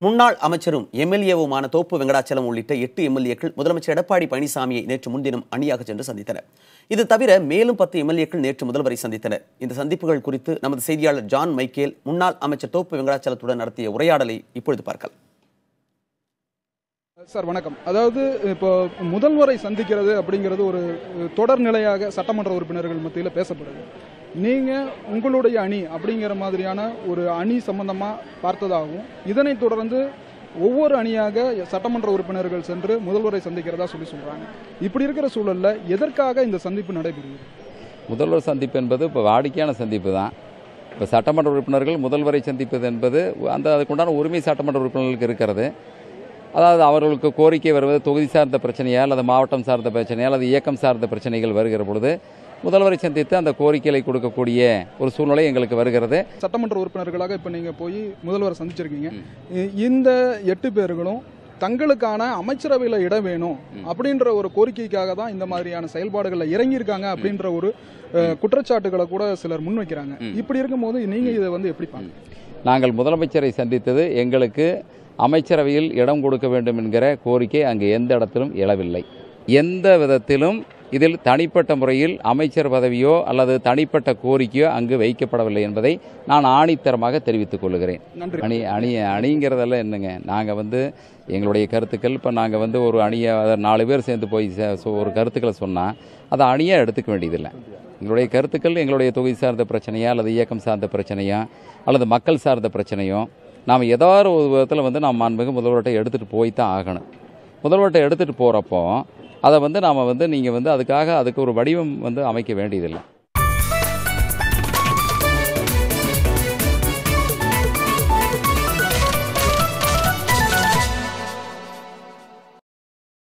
முன்னாள் அமைச்சரும் எம்எல்ஏவுமான தோப்பு வெங்கடாச்சலம் உள்ளிட்ட 8 எம்எல்ஏக்கள் முதலமைச்சர் எடப்பாடி பழனிசாமியை நேற்று முன்தினம் அணியாக சென்று சந்தித்தனர். இது தவிர மேலும் 10 எம்எல்ஏக்கள் நேற்று முதல்வரை சந்தித்தனர். இந்த சந்திப்புகள் குறித்து நமது செய்தியாளர் ஜான் மைக்கேல் முன்னாள் அமைச்சர் தோப்பு வெங்கடாச்சலத்துடன் நடத்திய உரையாடலை இப்பொழுது பார்க்கலாம். சார் வணக்கம். அதாவது இப்போ முதல்வரை சந்திக்கிறது அப்படிங்கிறது ஒரு தொடர் நிலையாக சட்டமன்ற உறுப்பினர்கள் மத்தியில் பேசப்படுது. நீங்க உங்களுடைய அணி அப்படிங்கிற மாதிரியான ஒரு அணி சம்பந்தமா பார்த்ததாகவும் இதனைத் தொடர்ந்து ஒவ்வொரு அணியாக சட்டமன்ற உறுப்பினர்கள் சென்று முதல்வரை சந்திக்கிறதா சொல்றாங்க. இப்படி இருக்கிற சூழல்ல எதற்காக இந்த சந்திப்பு நடைபெறுகிறது? முதல்வர் சந்திப்பு என்பது இப்போ வாடிக்கையான சந்திப்பு தான். இப்போ சட்டமன்ற உறுப்பினர்கள் முதல்வரை சந்திப்பது என்பது அதுக்குண்டான உரிமை சட்டமன்ற உறுப்பினர்களுக்கு இருக்கிறது. அதாவது அவர்களுக்கு கோரிக்கை வருவது தொகுதி சார்ந்த பிரச்சனையா அல்லது மாவட்டம் சார்ந்த பிரச்சனையா அல்லது இயக்கம் சார்ந்த பிரச்சனைகள் வருகிற பொழுது முதல்வரை சந்தித்து அந்த கோரிக்கைகளை கொடுக்கக்கூடிய ஒரு சூழ்நிலை எங்களுக்கு வருகிறது. சட்டமன்ற உறுப்பினர்களாக இப்போ நீங்க போய் முதல்வரை சந்திச்சிருக்கீங்க. இந்த 8 பேர்களும் தங்களுக்கான அமைச்சரவையில் இடம் வேணும் அப்படின்ற ஒரு கோரிக்கைக்காக தான் இந்த மாதிரியான செயல்பாடுகளில் இறங்கியிருக்காங்க அப்படின்ற ஒரு குற்றச்சாட்டுகளை கூட சிலர் முன்வைக்கிறாங்க. இப்படி இருக்கும்போது நீங்க இதை எப்படி பாருங்க? நாங்கள் முதலமைச்சரை சந்தித்தது எங்களுக்கு அமைச்சரவையில் இடம் கொடுக்க வேண்டும் என்கிற கோரிக்கை அங்கு எந்த இடத்திலும் எழவில்லை. எந்த விதத்திலும் இதில் தனிப்பட்ட முறையில் அமைச்சர் பதவியோ அல்லது தனிப்பட்ட கோரிக்கையோ அங்கு வைக்கப்படவில்லை என்பதை நான் ஆணித்தரமாக தெரிவித்துக் கொள்கிறேன். அணிங்கிறதெல்லாம் என்னங்க, நாங்கள் எங்களுடைய கருத்துக்கள் இப்போ நாங்கள் ஒரு அணியை 4 பேர் சேர்ந்து போய் ஒரு கருத்துக்களை சொன்னால் அதை அணியாக எடுத்துக்க வேண்டியதில்லை. எங்களுடைய கருத்துக்கள் எங்களுடைய தொகுதி சார்ந்த பிரச்சனையா அல்லது இயக்கம் சார்ந்த பிரச்சனையா அல்லது மக்கள் சார்ந்த பிரச்சனையோ நாம் ஏதாவது ஒரு விதத்தில் நாம் மாண்புமிகு முதல்வர்கிட்ட எடுத்துகிட்டு போய் தான் ஆகணும். முதல்வர்கிட்ட எடுத்துகிட்டு போகிறப்போ அதை நாம் நீங்கள் அதுக்காக அதுக்கு ஒரு வடிவம் அமைக்க வேண்டியதில்லை.